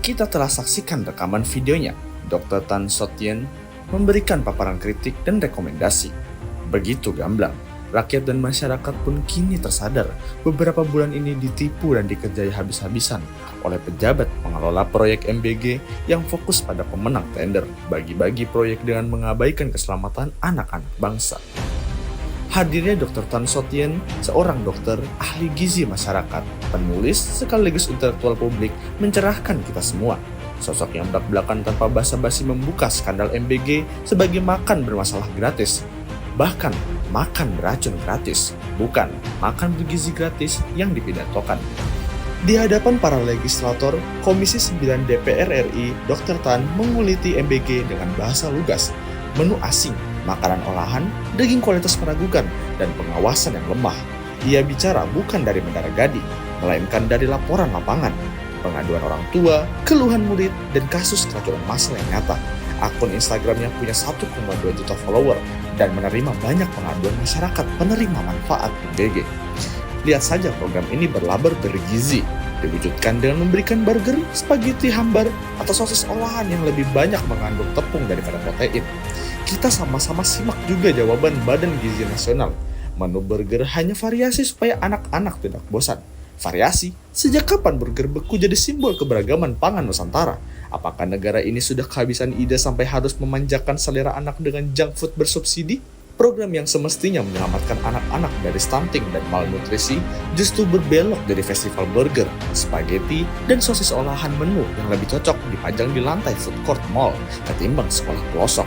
Kita telah saksikan rekaman videonya. Dr. Tan Sotien memberikan paparan kritik dan rekomendasi. Begitu gamblang, rakyat dan masyarakat pun kini tersadar beberapa bulan ini ditipu dan dikerjai habis-habisan oleh pejabat pengelola proyek MBG yang fokus pada pemenang tender, bagi-bagi proyek dengan mengabaikan keselamatan anak-anak bangsa. Hadirnya Dr. Tan Sotien, seorang dokter ahli gizi masyarakat, penulis sekaligus intelektual publik, mencerahkan kita semua. Sosok yang belak-belakan tanpa basa-basi membuka skandal MBG sebagai makan bermasalah gratis. Bahkan makan beracun gratis, bukan makan bergizi gratis yang dipidatokan. Di hadapan para legislator, Komisi 9 DPR RI, Dr. Tan menguliti MBG dengan bahasa lugas, menu asing, makanan olahan, daging kualitas meragukan, dan pengawasan yang lemah. Ia bicara bukan dari menara gading, melainkan dari laporan lapangan, pengaduan orang tua, keluhan murid, dan kasus keracunan massal yang nyata. Akun Instagramnya punya 1,2 juta follower dan menerima banyak pengaduan masyarakat penerima manfaat MBG. Lihat saja program ini berlabel bergizi, diwujudkan dengan memberikan burger, spaghetti hambar, atau sosis olahan yang lebih banyak mengandung tepung daripada protein. Kita sama-sama simak juga jawaban Badan Gizi Nasional. Menu burger hanya variasi supaya anak-anak tidak bosan. Variasi? Sejak kapan burger beku jadi simbol keberagaman pangan Nusantara? Apakah negara ini sudah kehabisan ide sampai harus memanjakan selera anak dengan junk food bersubsidi? Program yang semestinya menyelamatkan anak-anak dari stunting dan malnutrisi justru berbelok dari festival burger, spaghetti, dan sosis olahan menu yang lebih cocok dipajang di lantai food court mall ketimbang sekolah pelosok.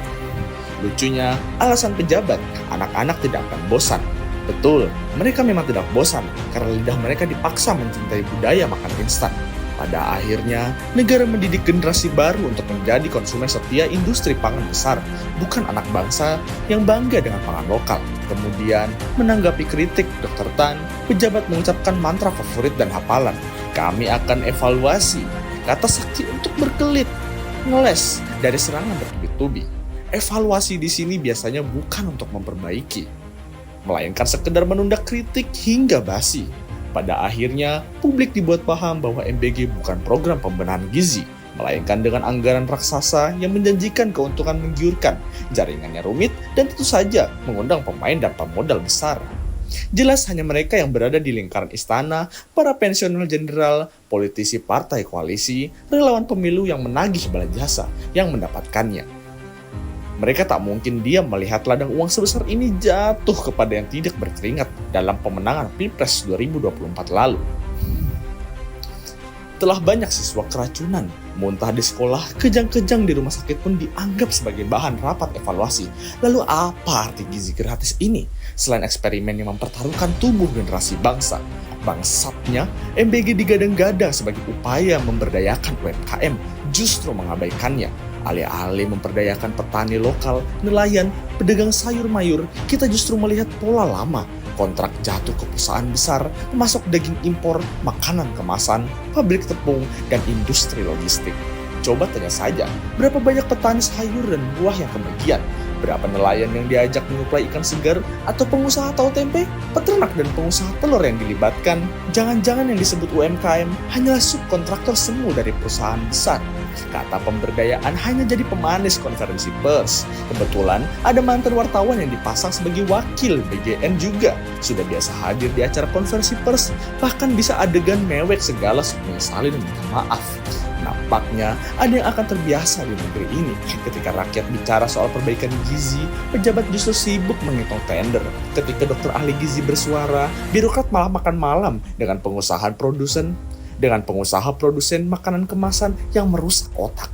Lucunya, alasan pejabat, anak-anak tidak akan bosan. Betul, mereka memang tidak bosan karena lidah mereka dipaksa mencintai budaya makan instan. Pada akhirnya, negara mendidik generasi baru untuk menjadi konsumen setia industri pangan besar, bukan anak bangsa yang bangga dengan pangan lokal. Kemudian, menanggapi kritik Dr. Tan, pejabat mengucapkan mantra favorit dan hafalan. Kami akan evaluasi, kata sakti untuk berkelit, ngeles dari serangan bertubi-tubi. Evaluasi di sini biasanya bukan untuk memperbaiki, melainkan sekedar menunda kritik hingga basi. Pada akhirnya, publik dibuat paham bahwa MBG bukan program pembenahan gizi, melainkan dengan anggaran raksasa yang menjanjikan keuntungan menggiurkan, jaringannya rumit, dan tentu saja mengundang pemain dan pemodal besar. Jelas hanya mereka yang berada di lingkaran istana, para pensiunal jenderal, politisi partai koalisi, relawan pemilu yang menagih bala jasa yang mendapatkannya. Mereka tak mungkin diam melihat ladang uang sebesar ini jatuh kepada yang tidak berkeringat dalam pemenangan Pilpres 2024 lalu. Telah banyak siswa keracunan, muntah di sekolah, kejang-kejang di rumah sakit pun dianggap sebagai bahan rapat evaluasi. Lalu apa arti gizi gratis ini? Selain eksperimen yang mempertaruhkan tubuh generasi bangsa, bangsatnya MBG digadang-gadang sebagai upaya memberdayakan UMKM, justru mengabaikannya. Alih-alih memperdayakan petani lokal, nelayan, pedagang sayur mayur, kita justru melihat pola lama. Kontrak jatuh ke perusahaan besar, memasok daging impor, makanan kemasan, pabrik tepung, dan industri logistik. Coba tanya saja, berapa banyak petani sayur dan buah yang kebagian? Berapa nelayan yang diajak menyuplai ikan segar? Atau pengusaha tahu tempe, peternak dan pengusaha telur yang dilibatkan? Jangan-jangan yang disebut UMKM hanyalah subkontraktor semu dari perusahaan besar. Kata pemberdayaan hanya jadi pemanis konferensi pers. Kebetulan ada mantan wartawan yang dipasang sebagai wakil BGN juga. Sudah biasa hadir di acara konferensi pers, bahkan bisa adegan mewek segala menyesali dan minta maaf. Nampaknya ada yang akan terbiasa di negeri ini. Ketika rakyat bicara soal perbaikan gizi, pejabat justru sibuk menghitung tender. Ketika dokter ahli gizi bersuara, birokrat malah makan malam dengan pengusaha produsen makanan kemasan yang merusak otak.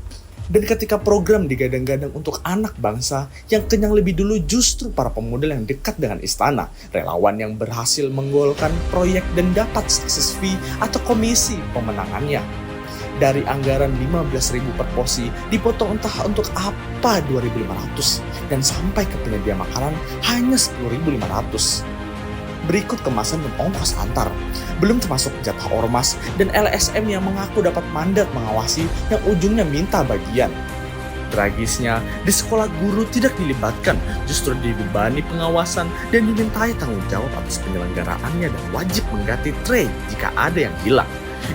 Dan ketika program digadang-gadang untuk anak bangsa, yang kenyang lebih dulu justru para pemuda yang dekat dengan istana, relawan yang berhasil menggolkan proyek dan dapat sukses fee atau komisi pemenangannya. Dari anggaran 15.000 per porsi dipotong entah untuk apa 2.500 dan sampai ke penyedia makanan hanya 10.500. Berikut kemasan dan ongkos antar, belum termasuk jatah ormas dan LSM yang mengaku dapat mandat mengawasi yang ujungnya minta bagian. Tragisnya, di sekolah guru tidak dilibatkan, justru dibebani pengawasan dan dimintai tanggung jawab atas penyelenggaraannya dan wajib mengganti tray jika ada yang hilang.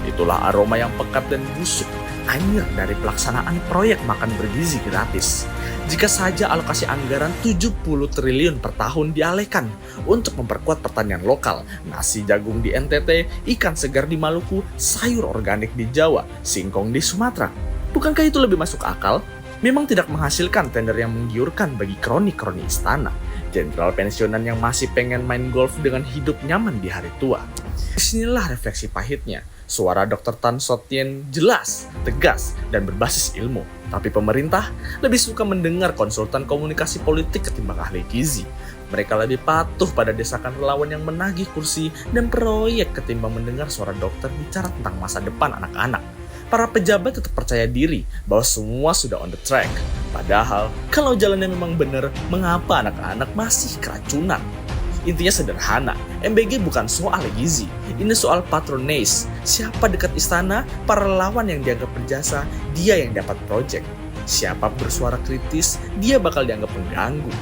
Itulah aroma yang pekat dan busuk anyir dari pelaksanaan proyek makan bergizi gratis. Jika saja alokasi anggaran 70 triliun per tahun dialihkan untuk memperkuat pertanian lokal, nasi jagung di NTT, ikan segar di Maluku, sayur organik di Jawa, singkong di Sumatera. Bukankah itu lebih masuk akal? Memang tidak menghasilkan tender yang menggiurkan bagi kroni-kroni istana, jenderal pensiunan yang masih pengen main golf dengan hidup nyaman di hari tua. Disinilah refleksi pahitnya. Suara Dr. Tan Sot Tien jelas, tegas, dan berbasis ilmu. Tapi pemerintah lebih suka mendengar konsultan komunikasi politik ketimbang ahli gizi. Mereka lebih patuh pada desakan relawan yang menagih kursi dan proyek ketimbang mendengar suara dokter bicara tentang masa depan anak-anak. Para pejabat tetap percaya diri bahwa semua sudah on the track. Padahal, kalau jalannya memang benar, mengapa anak-anak masih keracunan? Intinya sederhana, MBG bukan soal gizi, ini soal patronage. Siapa dekat istana, para relawan yang dianggap berjasa, dia yang dapat proyek. Siapa bersuara kritis, dia bakal dianggap pengganggu.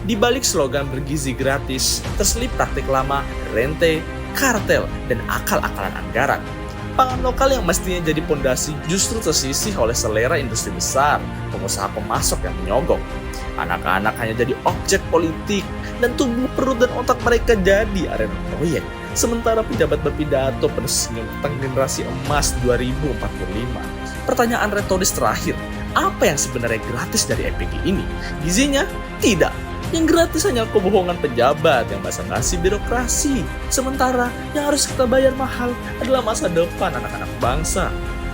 Di balik slogan bergizi gratis, terselip praktik lama, rente, kartel, dan akal-akalan anggaran. Pangan lokal yang mestinya jadi pondasi justru tersisih oleh selera industri besar, pengusaha pemasok yang menyogok. Anak-anak hanya jadi objek politik, dan tubuh, perut, dan otak mereka jadi arena proyek. Sementara pejabat berpidato tentang generasi emas 2045. Pertanyaan retoris terakhir, apa yang sebenarnya gratis dari MBG ini? Gizinya? Tidak. Yang gratis hanya kebohongan pejabat yang basa-basi birokrasi. Sementara yang harus kita bayar mahal adalah masa depan anak-anak bangsa.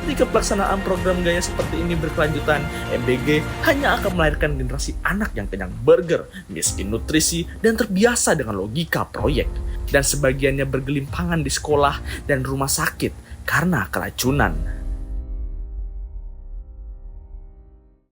Jika pelaksanaan program gaya seperti ini berkelanjutan, MBG hanya akan melahirkan generasi anak yang kenyang burger, miskin nutrisi, dan terbiasa dengan logika proyek. Dan sebagiannya bergelimpangan di sekolah dan rumah sakit karena keracunan.